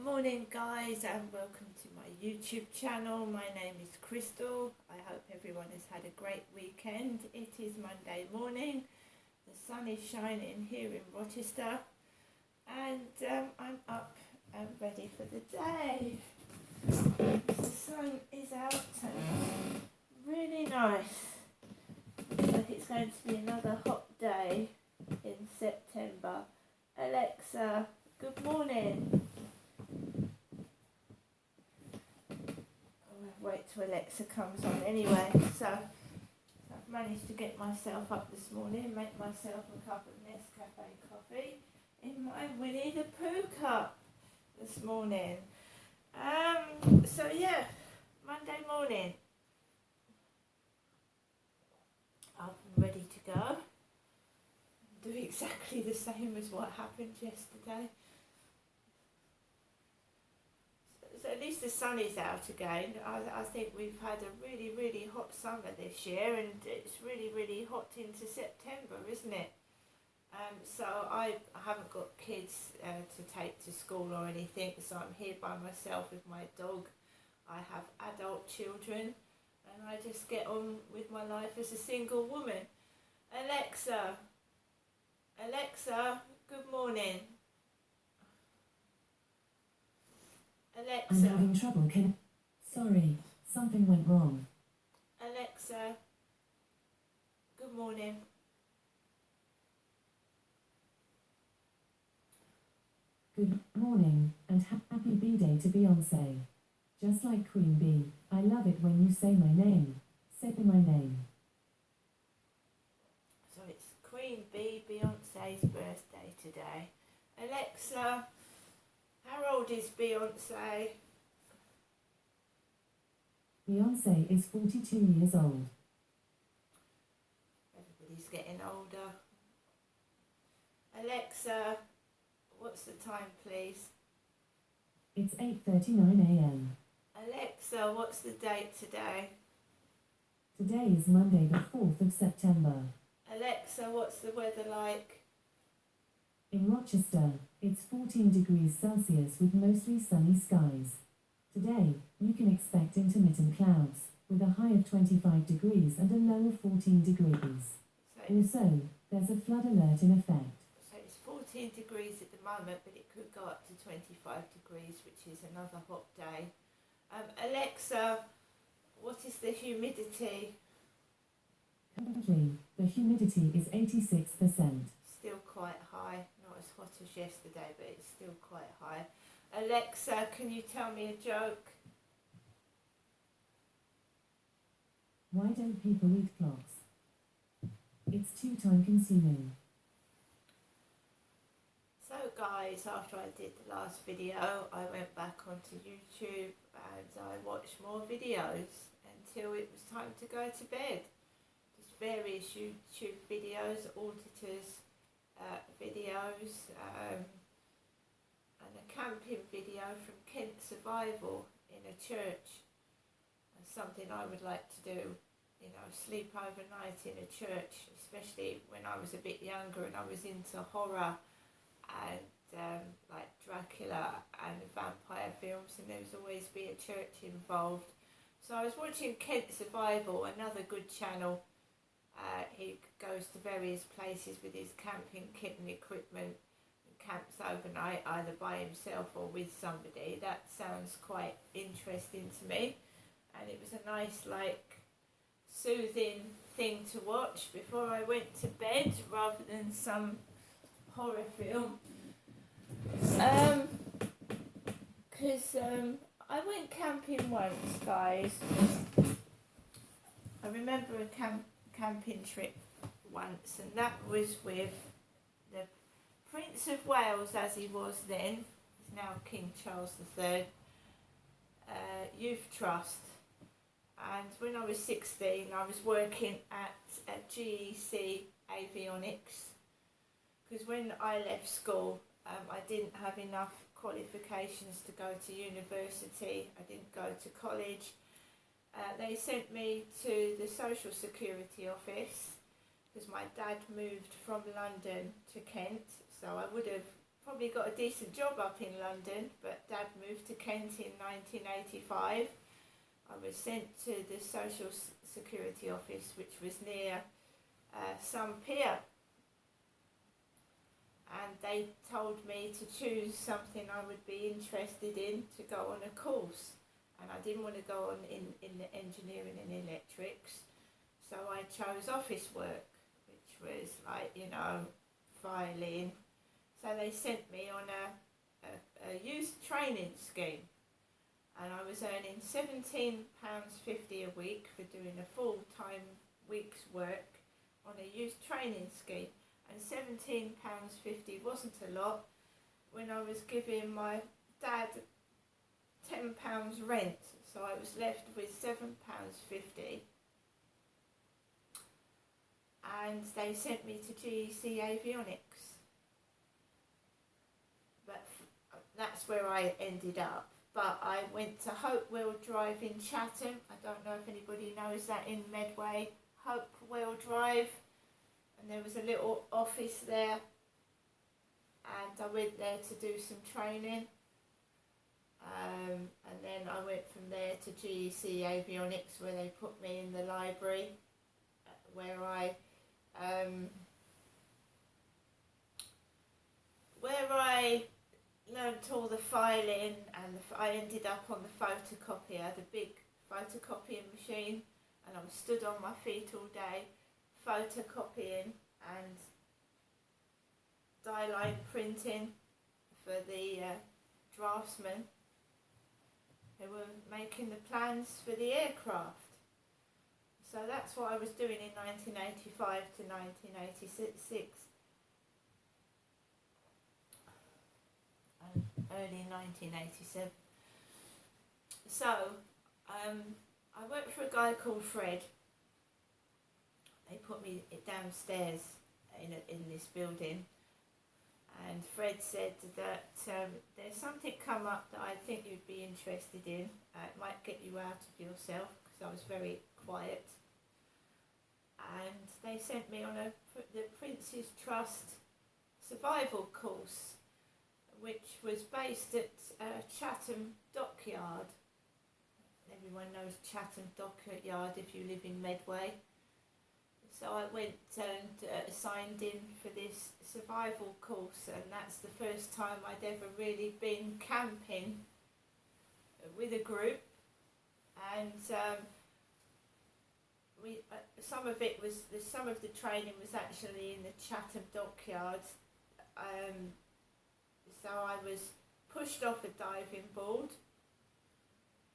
Morning guys, and welcome to my YouTube channel. My name is Crystal. I hope everyone has had a great weekend. It is Monday morning. The sun is shining here in Rochester and I'm up and ready for the day. The sun is out and really nice. Looks like it's going to be another hot day in September. Alexa, good morning. Wait till Alexa comes on anyway. So I've managed to get myself up this morning, make myself a cup of Nescafe coffee in my Winnie the Pooh cup this morning. So yeah, Monday morning. Up and ready to go. Do exactly the same as what happened yesterday. So at least the sun is out again. I think we've had a really hot summer this year, and it's really hot into September, isn't it? So I haven't got kids to take to school or anything, so I'm here by myself with my dog. I have adult children, and I just get on with my life as a single woman. Alexa, good morning. Alexa. I'm having trouble. Sorry, something went wrong. Alexa, good morning. Good morning, and happy B-Day to Beyonce. Just like Queen Bee, I love it when you say my name. Say my name. So it's Queen Bee, Beyonce's birthday today. Alexa, how old is Beyonce? Beyonce is 42 years old. Everybody's getting older. Alexa, what's the time, please? It's 8:39 a.m. Alexa, what's the date today? Today is Monday the 4th of September. Alexa, what's the weather like? In Rochester, it's 14 degrees Celsius with mostly sunny skies. Today, you can expect intermittent clouds, with a high of 25 degrees and a low of 14 degrees. Also, there's a flood alert in effect. So it's 14 degrees at the moment, but it could go up to 25 degrees, which is another hot day. Alexa, what is the humidity? Currently, the humidity is 86%. Still quite high, not as hot as yesterday, but it's still quite high. Alexa, can you tell me a joke? Why don't people eat clocks? It's too time consuming. So guys, after I did the last video, I went back onto YouTube and I watched more videos until it was time to go to bed. Just various YouTube videos, auditors videos, and a camping video from Kent Survival in a church. Something I would like to do, you know, sleep overnight in a church, especially when I was a bit younger and I was into horror and like Dracula and vampire films, and there was always be a church involved. So I was watching Kent Survival, another good channel. He goes to various places with his camping kit and equipment and camps overnight either by himself or with somebody. That sounds quite interesting to me, and it was a nice, like, soothing thing to watch before I went to bed rather than some horror film. Because I went camping once, guys. I remember a camping trip once, and that was with the Prince of Wales, as he was then. He's now King Charles III. Youth Trust. And when I was 16, I was working at GEC Avionics, because when I left school, I didn't have enough qualifications to go to university. I didn't go to college. They sent me to the Social Security office because my dad moved from London to Kent, so I would have probably got a decent job up in London, but Dad moved to Kent in 1985. I was sent to the Social Security office, which was near some pier, and they told me to choose something I would be interested in to go on a course, and I didn't want to go on in the engineering and electrics, so I chose office work, which was like, you know, filing. So they sent me on a youth training scheme, and I was earning £17.50 a week for doing a full-time week's work on a youth training scheme. And £17.50 wasn't a lot when I was giving my dad £10 rent, so I was left with £7.50. And they sent me to GEC Avionics. But that's where I ended up. But I went to Hopewell Drive in Chatham. I don't know if anybody knows that in Medway. Hopewell Drive. And there was a little office there. And I went there to do some training. And then I went from there to GEC Avionics, where they put me in the library, where I learnt all the filing, and I ended up on the photocopier, the big photocopying machine, and I was stood on my feet all day photocopying and die line printing for the draftsmen who were making the plans for the aircraft. So that's what I was doing in 1985 to 1986. Early 1987. So, I worked for a guy called Fred. They put me downstairs in this building, and Fred said that there's something come up that I think you'd be interested in. It might get you out of yourself, because I was very quiet. And they sent me on the Prince's Trust survival course, which was based at Chatham Dockyard. Everyone knows Chatham Dockyard if you live in Medway. So I went and signed in for this survival course, and that's the first time I'd ever really been camping with a group. And some of the training was actually in the Chatham Dockyard. So I was pushed off a diving board.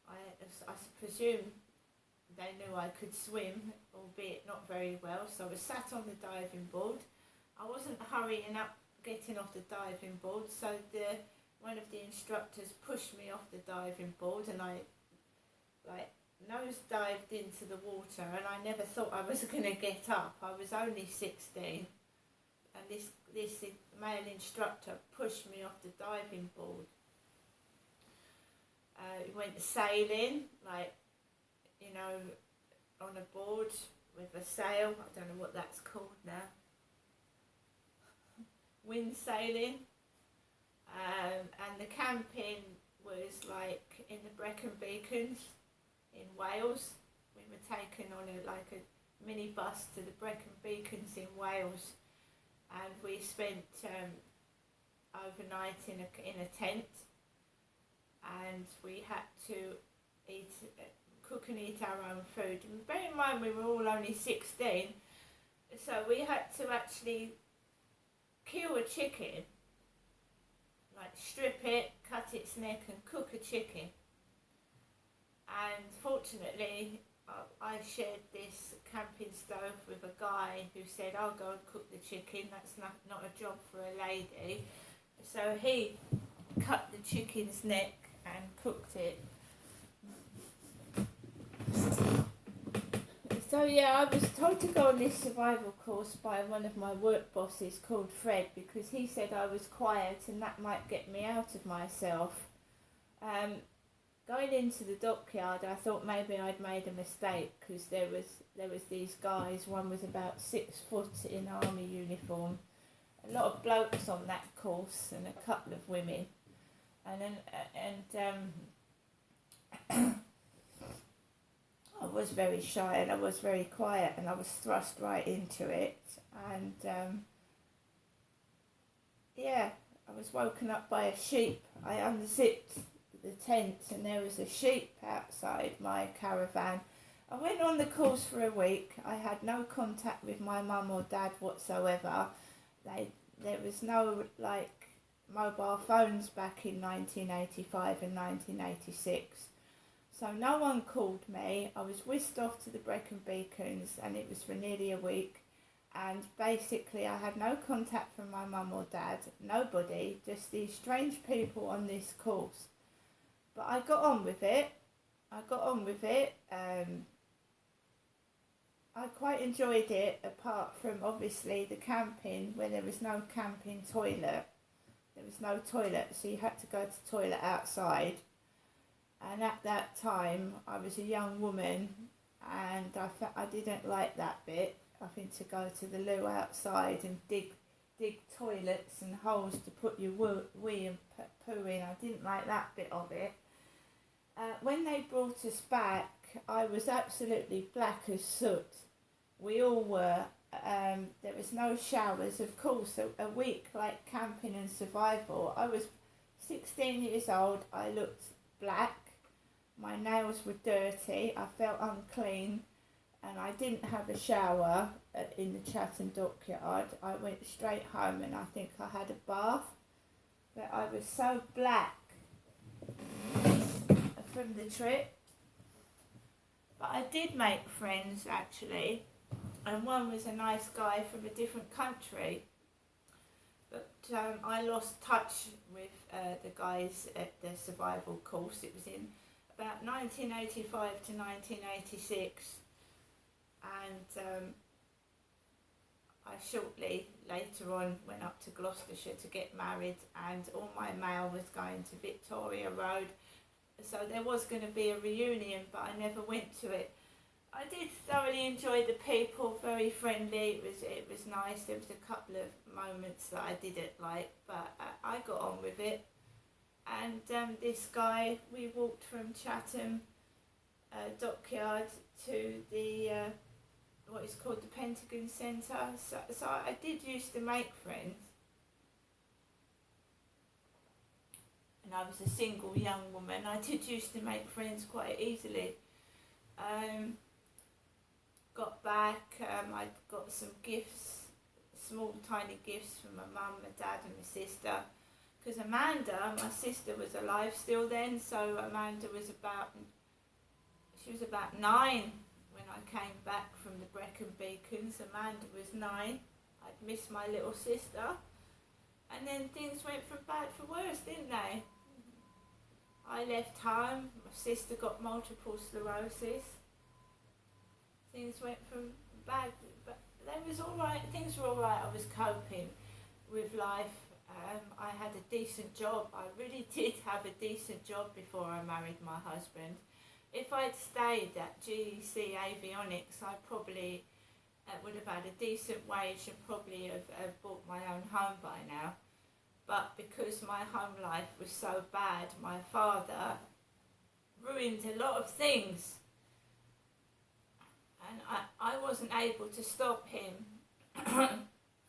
I presume they knew I could swim, albeit not very well, so I was sat on the diving board. I wasn't hurrying up getting off the diving board, so one of the instructors pushed me off the diving board, and I nose dived into the water, and I never thought I was going to get up. I was only 16, and this male instructor pushed me off the diving board. We went sailing, on a board with a sail. I don't know what that's called now. Wind sailing. And the camping was like in the Brecon Beacons in Wales. We were taken on a mini bus to the Brecon Beacons in Wales, and we spent overnight in a tent, and we had to cook and eat our own food. And bear in mind we were all only 16, so we had to actually kill a chicken, strip it, cut its neck and cook a chicken. And fortunately I shared this camping stove with a guy who said, I'll go and cook the chicken, that's not a job for a lady. So he cut the chicken's neck and cooked it. So yeah, I was told to go on this survival course by one of my work bosses called Fred, because he said I was quiet and that might get me out of myself. Going into the dockyard, I thought maybe I'd made a mistake, because there was these guys. One was about 6 foot in army uniform, a lot of blokes on that course and a couple of women, and I was very shy and I was very quiet and I was thrust right into it, and yeah, I was woken up by a sheep. I unzipped the tent and there was a sheep outside my caravan. I went on the course for a week. I had no contact with my mum or dad whatsoever. There was no mobile phones back in 1985 and 1986. So no one called me. I was whisked off to the Brecon Beacons and it was for nearly a week. And basically I had no contact from my mum or dad, nobody, just these strange people on this course. But I got on with it. I quite enjoyed it, apart from obviously the camping, where there was no camping toilet. There was no toilet, so you had to go to the toilet outside. And at that time, I was a young woman, and I didn't like that bit. I think to go to the loo outside and dig toilets and holes to put your wee and poo in. I didn't like that bit of it. When they brought us back, I was absolutely black as soot. We all were. There was no showers. Of course, a week like camping and survival. I was 16 years old. I looked black. My nails were dirty. I felt unclean. And I didn't have a shower in the Chatham Dockyard. I went straight home and I think I had a bath. But I was so black from the trip. But I did make friends actually. And one was a nice guy from a different country. But I lost touch with the guys at the survival course. It was in about 1985 to 1986. And I shortly later on went up to Gloucestershire to get married, and all my mail was going to Victoria Road. So there was going to be a reunion, but I never went to it. I did thoroughly enjoy the people, very friendly. It was nice. There was a couple of moments that I didn't like, but I got on with it. And this guy, we walked from Chatham Dockyard to the what is called the Pentagon Centre. So I did used to make friends. And I was a single young woman. I did used to make friends quite easily. Got back, I got some gifts, small tiny gifts from my mum, my dad and my sister. Because Amanda, my sister, was alive still then, so Amanda was about 9 when I came back from the Brecon Beacons. Amanda was 9. I'd missed my little sister. And then things went from bad for worse, didn't they? I left home, my sister got multiple sclerosis. Things went from bad, but they was alright, things were alright. I was coping with life. I had a decent job. I really did have a decent job before I married my husband. If I'd stayed at GEC Avionics, I probably would have had a decent wage and probably have bought my own home by now. But because my home life was so bad, my father ruined a lot of things. And I wasn't able to stop him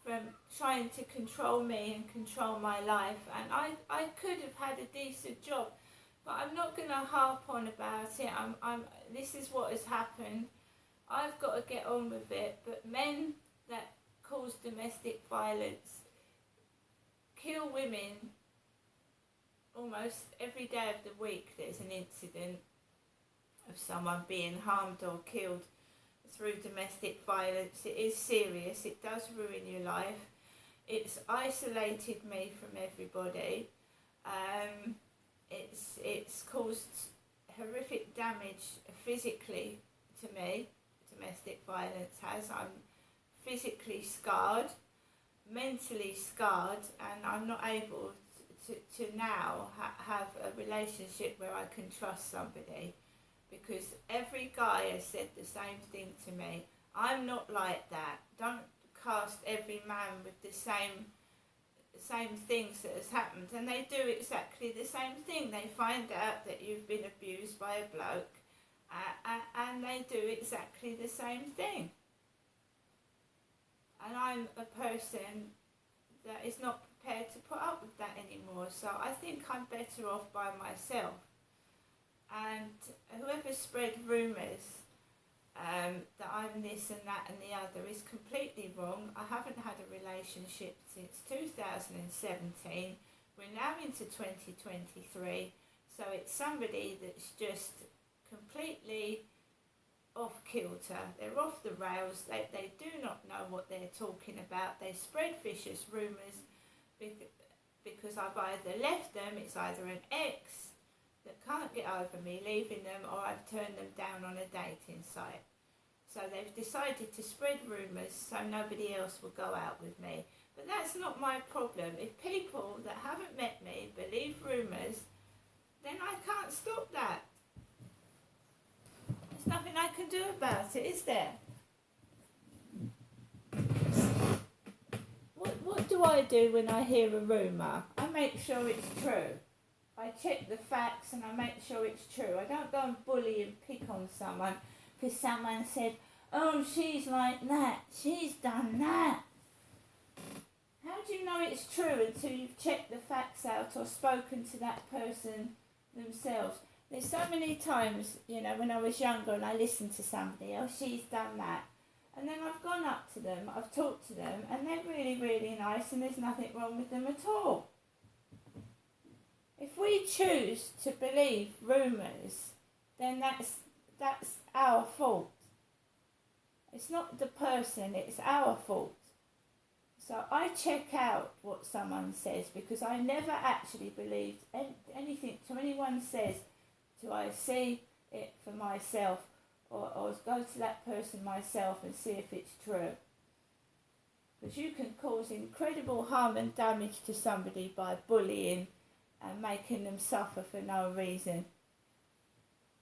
from trying to control me and control my life. And I could have had a decent job, but I'm not going to harp on about it. This is what has happened. I've got to get on with it. But men that cause domestic violence kill women almost every day of the week. There's an incident of someone being harmed or killed through domestic violence. It is serious. It does ruin your life. It's isolated me from everybody. It's caused horrific damage physically to me. Domestic violence has. I'm physically scarred, mentally scarred, and I'm not able to now have a relationship where I can trust somebody. Because every guy has said the same thing to me. I'm not like that. Don't cast every man with the same the same things that has happened, and they do exactly the same thing. They find out that you've been abused by a bloke, and they do exactly the same thing. And I'm a person that is not prepared to put up with that anymore, so I think I'm better off by myself. And whoever spread rumours that I'm this and that and the other is completely wrong. I haven't had a relationship since 2017. We're now into 2023, so it's somebody that's just completely off kilter. They're off the rails. They do not know what they're talking about. They spread vicious rumours because I've either left them, it's either an ex that can't get over me leaving them, or I've turned them down on a dating site. So they've decided to spread rumours so nobody else will go out with me. But that's not my problem. If people that haven't met me believe rumours, then I can't stop that. There's nothing I can do about it, is there? What do I do when I hear a rumour? I make sure it's true. I check the facts and I make sure it's true. I don't go and bully and pick on someone because someone said, oh, she's like that, she's done that. How do you know it's true until you've checked the facts out or spoken to that person themselves? There's so many times, when I was younger and I listened to somebody, oh, she's done that. And then I've gone up to them, I've talked to them, and they're really, really nice and there's nothing wrong with them at all. If we choose to believe rumours, then that's our fault. It's not the person, it's our fault. So I check out what someone says because I never actually believed anything to anyone says. Do I see it for myself or go to that person myself and see if it's true? Because you can cause incredible harm and damage to somebody by bullying and making them suffer for no reason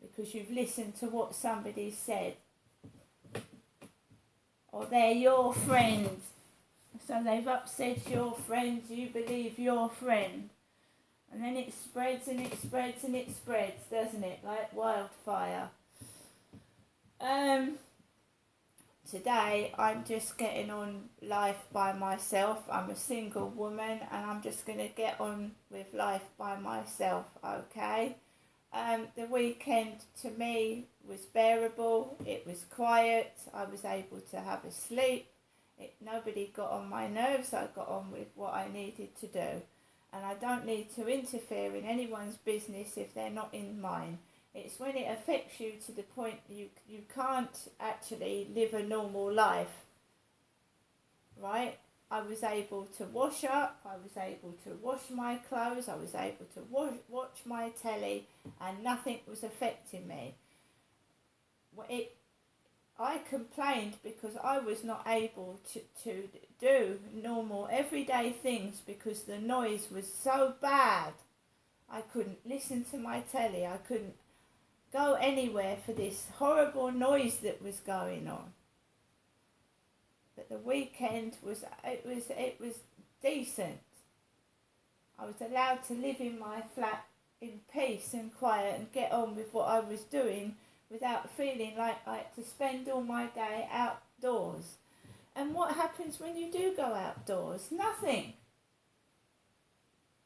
because you've listened to what somebody said, or they're your friend, so they've upset your friend, you believe your friend, and then it spreads and it spreads and it spreads, doesn't it, like wildfire. Today I'm just getting on life by myself. I'm a single woman and I'm just going to get on with life by myself, okay? The weekend to me was bearable, it was quiet, I was able to have a sleep, nobody got on my nerves, I got on with what I needed to do. And I don't need to interfere in anyone's business if they're not in mine. It's when it affects you to the point you can't actually live a normal life, right? I was able to wash up, I was able to wash my clothes, I was able to watch my telly, and nothing was affecting me. I complained because I was not able to do normal everyday things because the noise was so bad. I couldn't listen to my telly, I couldn't go anywhere for this horrible noise that was going on. But the weekend was decent. I was allowed to live in my flat in peace and quiet and get on with what I was doing without feeling like I had to spend all my day outdoors. And what happens when you do go outdoors? Nothing.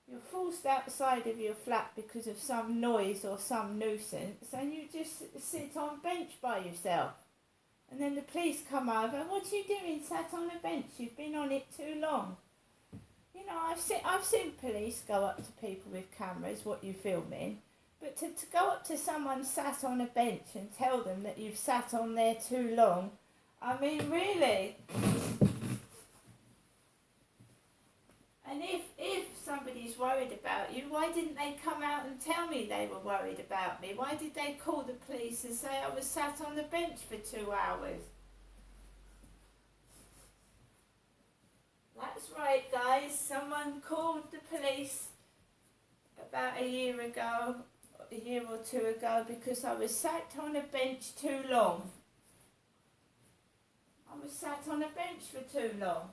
You're forced outside of your flat because of some noise or some nuisance, and you just sit on a bench by yourself. And then the police come over, what are you doing sat on a bench? You've been on it too long. I've seen police go up to people with cameras, what you're filming, but to go up to someone sat on a bench and tell them that you've sat on there too long, I mean, really? And if somebody's worried about you, why didn't they come out and tell me they were worried about me? Why did they call the police and say I was sat on the bench for 2 hours? That's right, guys. Someone called the police about a year or two ago, because I was sat on a bench too long. I was sat on a bench for too long.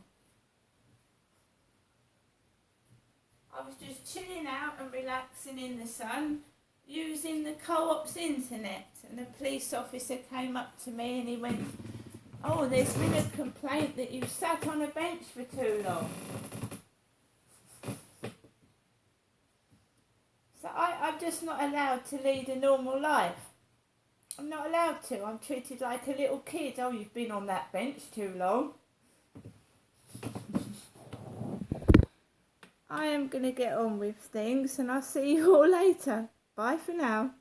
I was just chilling out and relaxing in the sun, using the co-op's internet, and a police officer came up to me and he went, "Oh, there's been a complaint that you sat on a bench for too long." So I'm just not allowed to lead a normal life. I'm not allowed to. I'm treated like a little kid. "Oh, you've been on that bench too long." I am going to get on with things and I'll see you all later. Bye for now.